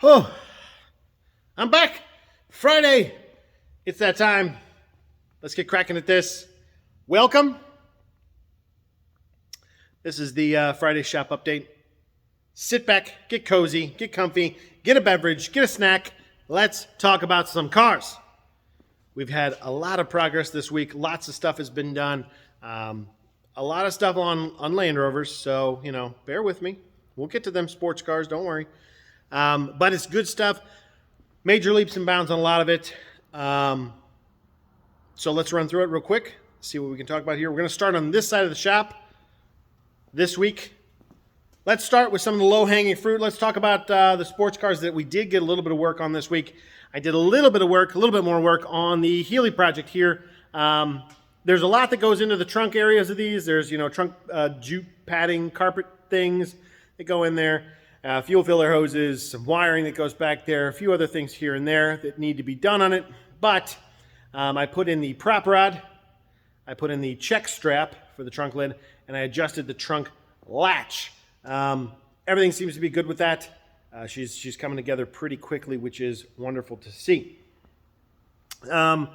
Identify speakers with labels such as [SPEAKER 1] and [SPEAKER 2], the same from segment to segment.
[SPEAKER 1] Oh, I'm back. Friday. It's that time. Let's get cracking at this. Welcome. This is the Friday shop update. Sit back, get cozy, get comfy, get a beverage, get a snack. Let's talk about some cars. We've had a lot of progress this week. Lots of stuff has been done. A lot of stuff on Land Rovers. So, bear with me. We'll get to them sports cars. Don't worry. But it's good stuff. Major leaps and bounds on a lot of it. So let's run through it real quick. See what we can talk about here. We're going to start on this side of the shop this week. Let's start with some of the low-hanging fruit. Let's talk about the sports cars that we did get a little bit of work on this week. I did a little bit more work on the Healey project here. There's a lot that goes into the trunk areas of these. There's, trunk jute padding, carpet things that go in there. Fuel filler hoses, some wiring that goes back there, a few other things here and there that need to be done on it. But I put in the prop rod, I put in the check strap for the trunk lid, and I adjusted the trunk latch. Everything seems to be good with that. She's coming together pretty quickly, which is wonderful to see. The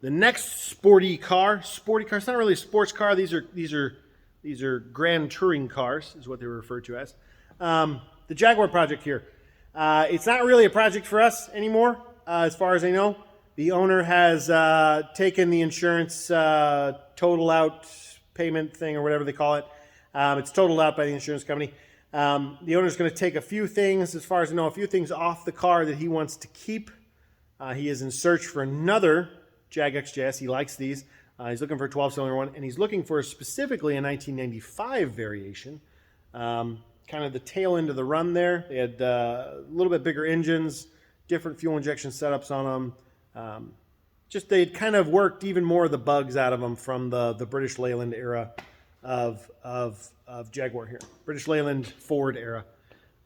[SPEAKER 1] next sporty car, it's not really a sports car. These are grand touring cars, is what they were referred to as. The Jaguar project here. It's not really a project for us anymore, as far as I know. The owner has taken the insurance total out payment thing, or whatever they call it. It's totaled out by the insurance company. The owner's going to take a few things, as far as I know, a few things off the car that he wants to keep. He is in search for another Jag XJS. He likes these. He's looking for a 12-cylinder one, and he's looking for specifically a 1995 variation. Kind of the tail end of the run there. They had a little bit bigger engines, different fuel injection setups on them. They'd kind of worked even more of the bugs out of them from the British Leyland era of Jaguar here. British Leyland Ford era.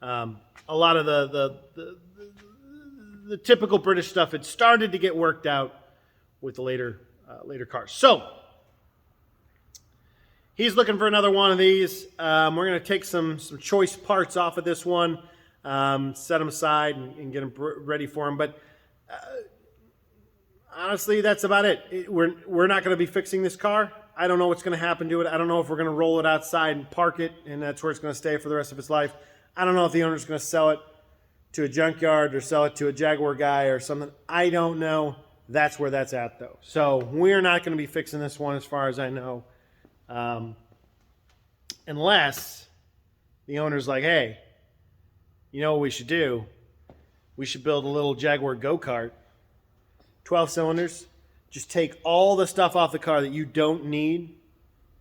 [SPEAKER 1] A lot of the typical British stuff had started to get worked out with the later cars. So he's looking for another one of these. We're going to take some choice parts off of this one, set them aside, and get them ready for him. But honestly, that's about it. We're not going to be fixing this car. I don't know what's going to happen to it. I don't know if we're going to roll it outside and park it, and that's where it's going to stay for the rest of its life. I don't know if the owner's going to sell it to a junkyard or sell it to a Jaguar guy or something. I don't know. That's where that's at, though. So we're not going to be fixing this one as far as I know. Unless the owner's like, hey, you know what we should do? We should build a little Jaguar go-kart. 12 cylinders. Just take all the stuff off the car that you don't need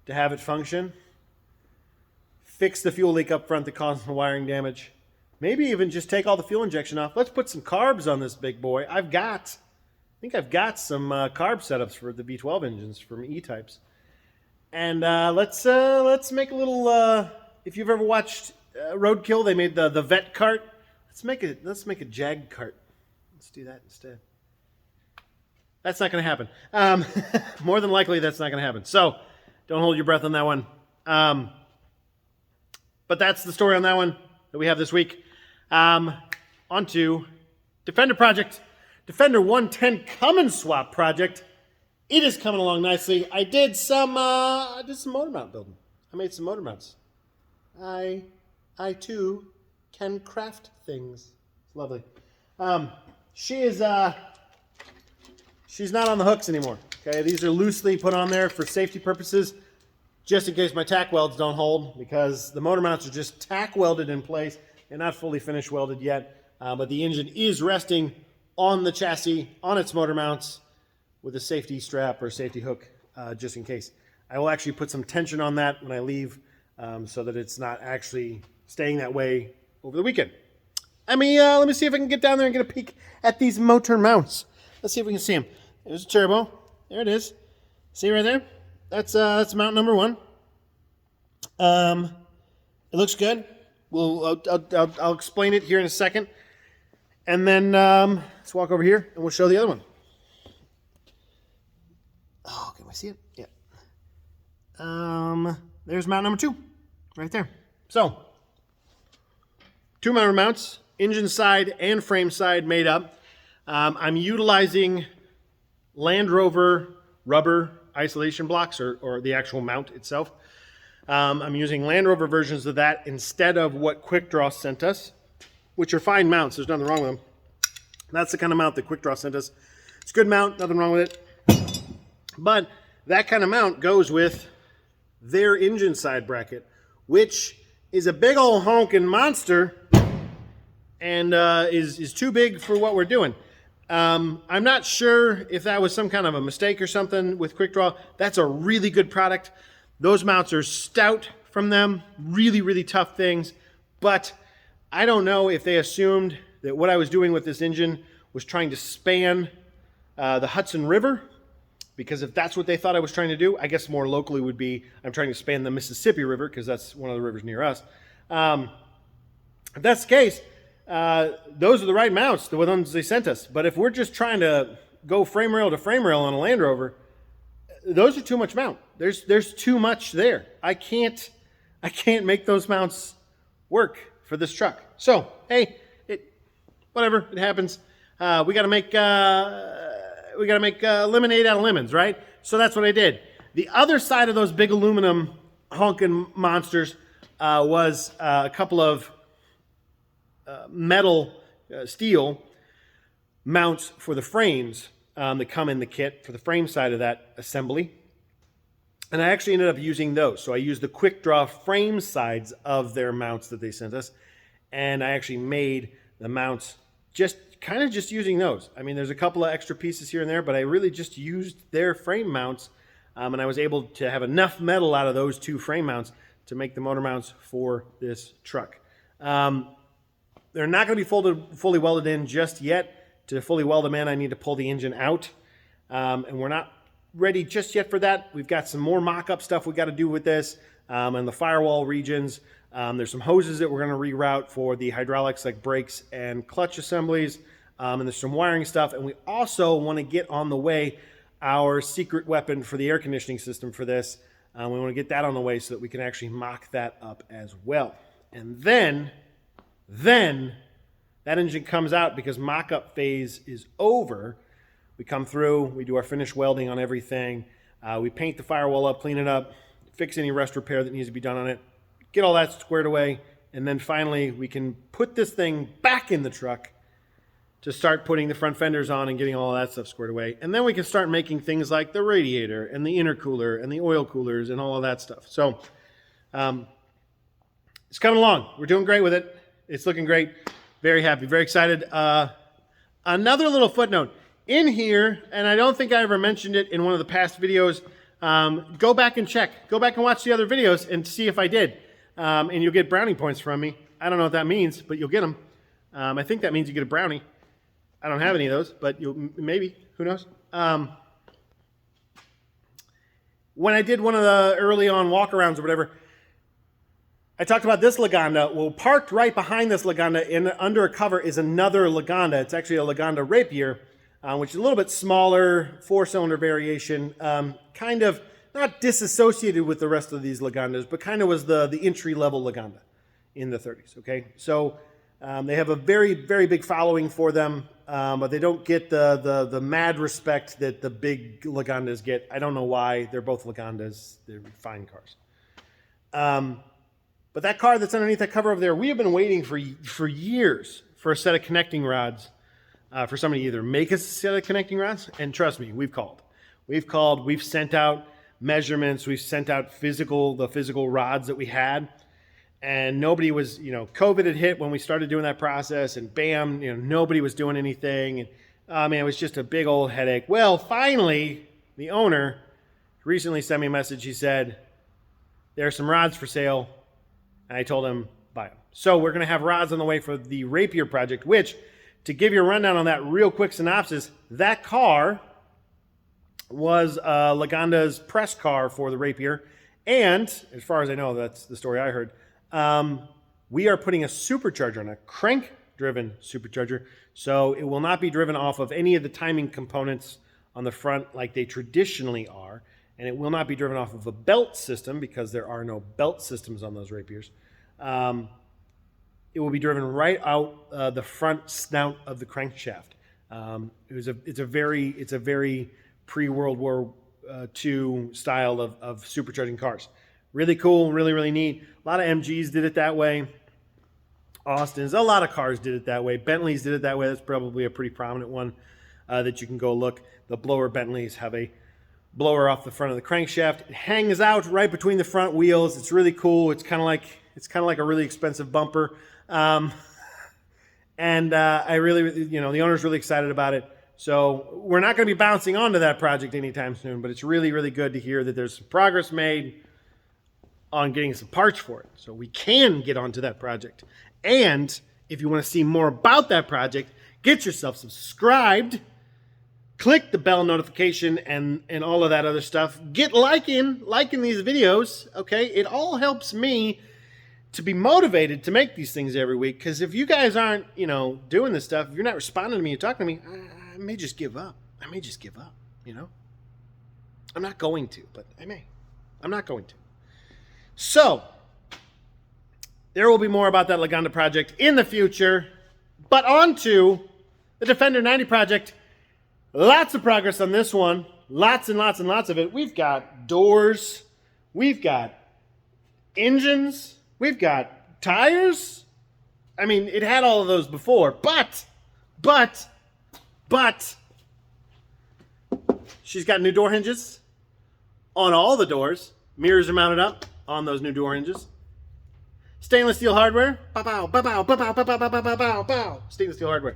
[SPEAKER 1] to have it function. Fix the fuel leak up front that causes the wiring damage. Maybe even just take all the fuel injection off. Let's put some carbs on this big boy. I think I've got some carb setups for the V12 engines from E-types. And let's make a little. If you've ever watched Roadkill, they made the vet cart. Let's make a Jag cart. Let's do that instead. That's not going to happen. More than likely, that's not going to happen. So don't hold your breath on that one. But that's the story on that one that we have this week. On to Defender project. Defender 110 Cummins swap project. It is coming along nicely. I did some motor mount building. I made some motor mounts. I too can craft things. It's lovely. She's not on the hooks anymore. Okay, these are loosely put on there for safety purposes, just in case my tack welds don't hold, because the motor mounts are just tack welded in place. They're not fully finish welded yet, but the engine is resting on the chassis, on its motor mounts, with a safety strap or safety hook, just in case. I will actually put some tension on that when I leave, so that it's not actually staying that way over the weekend. Let me see if I can get down there and get a peek at these motor mounts. Let's see if we can see them. There's a turbo. There it is. See right there? That's mount number one. It looks good. I'll explain it here in a second. And then let's walk over here and we'll show the other one. Oh, can we see it? Yeah. There's mount number two, right there. So, two motor mounts engine side and frame side made up. I'm utilizing Land Rover rubber isolation blocks, or the actual mount itself. I'm using Land Rover versions of that instead of what Quick Draw sent us, which are fine mounts. There's nothing wrong with them. That's the kind of mount that Quick Draw sent us. It's a good mount, nothing wrong with it. But that kind of mount goes with their engine side bracket, which is a big old honking monster and is too big for what we're doing. I'm not sure if that was some kind of a mistake or something with Quick Draw. That's a really good product. Those mounts are stout from them, really, really tough things. But I don't know if they assumed that what I was doing with this engine was trying to span the Hudson River, because if that's what they thought I was trying to do, I guess more locally would be I'm trying to span the Mississippi River, because that's one of the rivers near us. If that's the case, those are the right mounts, the ones they sent us. But if we're just trying to go frame rail to frame rail on a Land Rover, those are too much mount. There's too much there. I can't make those mounts work for this truck. So hey, whatever, it happens. We got to make lemonade out of lemons, right? So that's what I did. The other side of those big aluminum honking monsters was a couple of metal, steel mounts for the frames that come in the kit for the frame side of that assembly. And I actually ended up using those. So I used the Quick Draw frame sides of their mounts that they sent us, and I actually made the mounts just using those. I mean, there's a couple of extra pieces here and there, but I really just used their frame mounts, and I was able to have enough metal out of those two frame mounts to make the motor mounts for this truck. They're not going to be fully welded in just yet. To fully weld them in, I need to pull the engine out, and we're not ready just yet for that. We've got some more mock-up stuff we got to do with this, and the firewall regions. There's some hoses that we're going to reroute for the hydraulics, like brakes and clutch assemblies, and there's some wiring stuff. And we also want to get on the way our secret weapon for the air conditioning system for this. We want to get that on the way so that we can actually mock that up as well. And then that engine comes out, because mock-up phase is over. We come through, we do our finish welding on everything, we paint the firewall up, clean it up, fix any rust repair that needs to be done on it, get all that squared away, and then finally we can put this thing back in the truck to start putting the front fenders on and getting all that stuff squared away. And then we can start making things like the radiator and the intercooler and the oil coolers and all of that stuff. So it's coming along. We're doing great with it. It's looking great. Very happy, very excited. Another little footnote in here, and I don't think I ever mentioned it in one of the past videos. Go back and check. Go back and watch the other videos and see if I did. And you'll get brownie points from me. I don't know what that means, but you'll get them. I think that means you get a brownie. I don't have any of those, but maybe. Who knows? When I did one of the early on walk-arounds or whatever, I talked about this Lagonda. Well, parked right behind this Lagonda under a cover is another Lagonda. It's actually a Lagonda Rapier, which is a little bit smaller, 4-cylinder variation, kind of not disassociated with the rest of these Lagondas, but kind of was the entry-level Lagonda in the 30s, okay? So they have a very, very big following for them, but they don't get the mad respect that the big Lagondas get. I don't know why. They're both Lagondas. They're fine cars. But that car that's underneath that cover over there, we have been waiting for years for a set of connecting rods, for somebody to either make us a set of connecting rods, and trust me, we've called. We've sent out measurements, we've sent out the physical rods that we had, and nobody was, COVID had hit when we started doing that process, and bam, nobody was doing anything, and it was just a big old headache. Well, finally, the owner recently sent me a message. He said, there are some rods for sale. And I told him, buy them. So we're going to have rods on the way for the Rapier project, which, to give you a rundown on that real quick synopsis, that car was Lagonda's press car for the Rapier. And, as far as I know, that's the story I heard, we are putting a supercharger on, a crank-driven supercharger. So it will not be driven off of any of the timing components on the front like they traditionally are. And it will not be driven off of a belt system, because there are no belt systems on those Rapiers. It it will be driven right out the front snout of the crankshaft. It's a very pre-World War II style of supercharging cars. Really cool, really neat. A lot of MGs did it that way. Austin's, a lot of cars did it that way. Bentleys did it that way. That's probably a pretty prominent one that you can go look. The blower Bentleys have a blower off the front of the crankshaft. It hangs out right between the front wheels. It's really cool. It's kind of like a really expensive bumper. I really, the owner's really excited about it. So we're not going to be bouncing onto that project anytime soon, but it's really good to hear that there's some progress made on getting some parts for it. So we can get onto that project. And if you want to see more about that project, get yourself subscribed, click the bell notification and all of that other stuff. Get liking these videos, okay? It all helps me to be motivated to make these things every week, because if you guys aren't, doing this stuff, if you're not responding to me, you're talking to me, I may just give up. I'm not going to, but I may. I'm not going to. So, there will be more about that Lagonda project in the future, but on to the Defender 90 project. Lots of progress on this one. Lots and lots of it. We've got doors. We've got engines. We've got tires. I mean, it had all of those before, but she's got new door hinges on all the doors. Mirrors are mounted up on those new door hinges. Stainless steel hardware. Stainless steel hardware.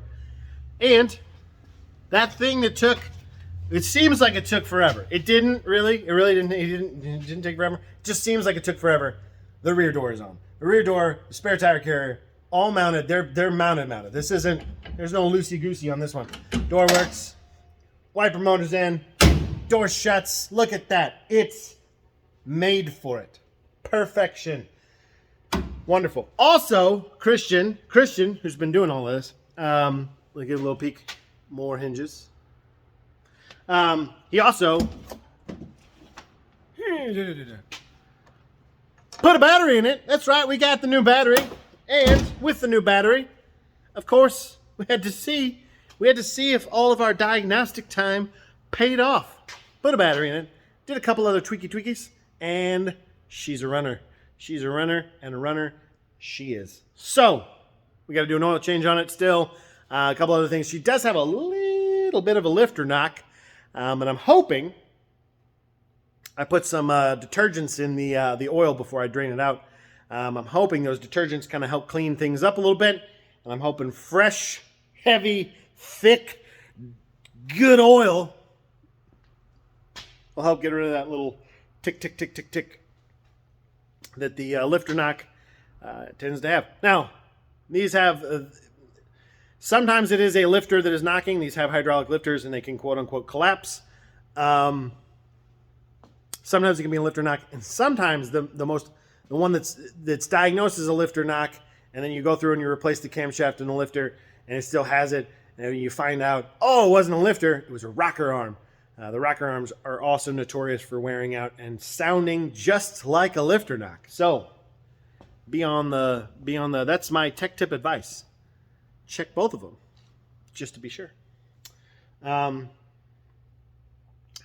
[SPEAKER 1] And that thing that took, it seems like it took forever. It didn't really. It really didn't. It didn't take forever. It just seems like it took forever. The rear door is on. The rear door, the spare tire carrier, all mounted. They're mounted. This isn't. There's no loosey goosey on this one. Door works. Wiper motor's in. Door shuts. Look at that. It's made for it. Perfection. Wonderful. Also, Christian, who's been doing all this. Let's give a little peek. More hinges. He also put a battery in it. That's right, we got the new battery. And with the new battery, of course, we had to see if all of our diagnostic time paid off. Put a battery in it. Did a couple other tweakies, and she's a runner. She's a runner, and a runner she is. So, we got to do an oil change on it still. A couple other things. She does have a little bit of a lifter knock, and I'm hoping I put some detergents in the oil before I drain it out. I'm hoping those detergents kind of help clean things up a little bit, and I'm hoping fresh, heavy, thick, good oil will help get rid of that little tick that the lifter knock tends to have. Now, these have... sometimes it is a lifter that is knocking. These have hydraulic lifters, and they can quote-unquote collapse. Sometimes it can be a lifter knock, and sometimes the one that's diagnosed as a lifter knock, and then you go through and you replace the camshaft in the lifter, and it still has it, and you find out, oh, it wasn't a lifter, it was a rocker arm. The rocker arms are also notorious for wearing out and sounding just like a lifter knock. So, be on the. That's my tech tip advice. Check both of them, just to be sure. But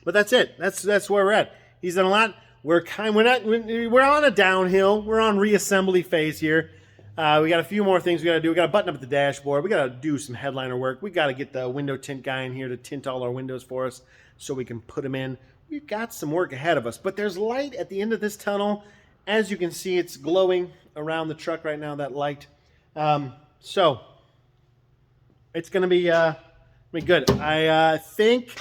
[SPEAKER 1] that's it. That's where we're at. He's done a lot. We're on a downhill. We're on reassembly phase here. We got a few more things we got to do. We got to button up the dashboard. We got to do some headliner work. We got to get the window tint guy in here to tint all our windows for us so we can put them in. We've got some work ahead of us, but there's light at the end of this tunnel. As you can see, it's glowing around the truck right now, that light. So it's going to be good. I think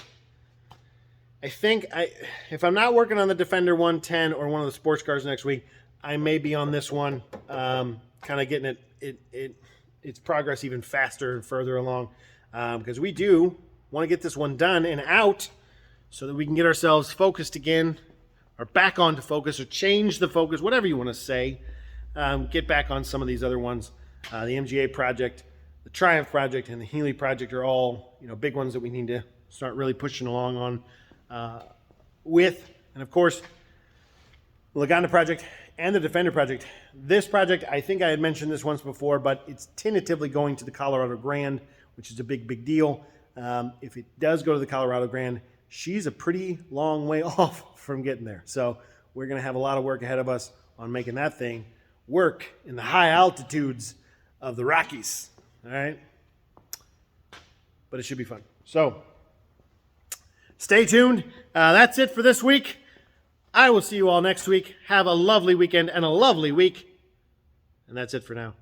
[SPEAKER 1] if I'm not working on the Defender 110 or one of the sports cars next week, I may be on this one, kind of getting its progress even faster and further along, because we do want to get this one done and out so that we can get ourselves focused again, or back onto focus, or change the focus, whatever you want to say. Get back on some of these other ones. The MGA project, the Triumph project, and the Healey project are all big ones that we need to start really pushing along on with. And of course, the Lagonda project and the Defender project. This project, I think I had mentioned this once before, but it's tentatively going to the Colorado Grand, which is a big deal. If it does go to the Colorado Grand, she's a pretty long way off from getting there. So we're going to have a lot of work ahead of us on making that thing work in the high altitudes of the Rockies. All right? But it should be fun. So stay tuned. That's it for this week. I will see you all next week. Have a lovely weekend and a lovely week. And that's it for now.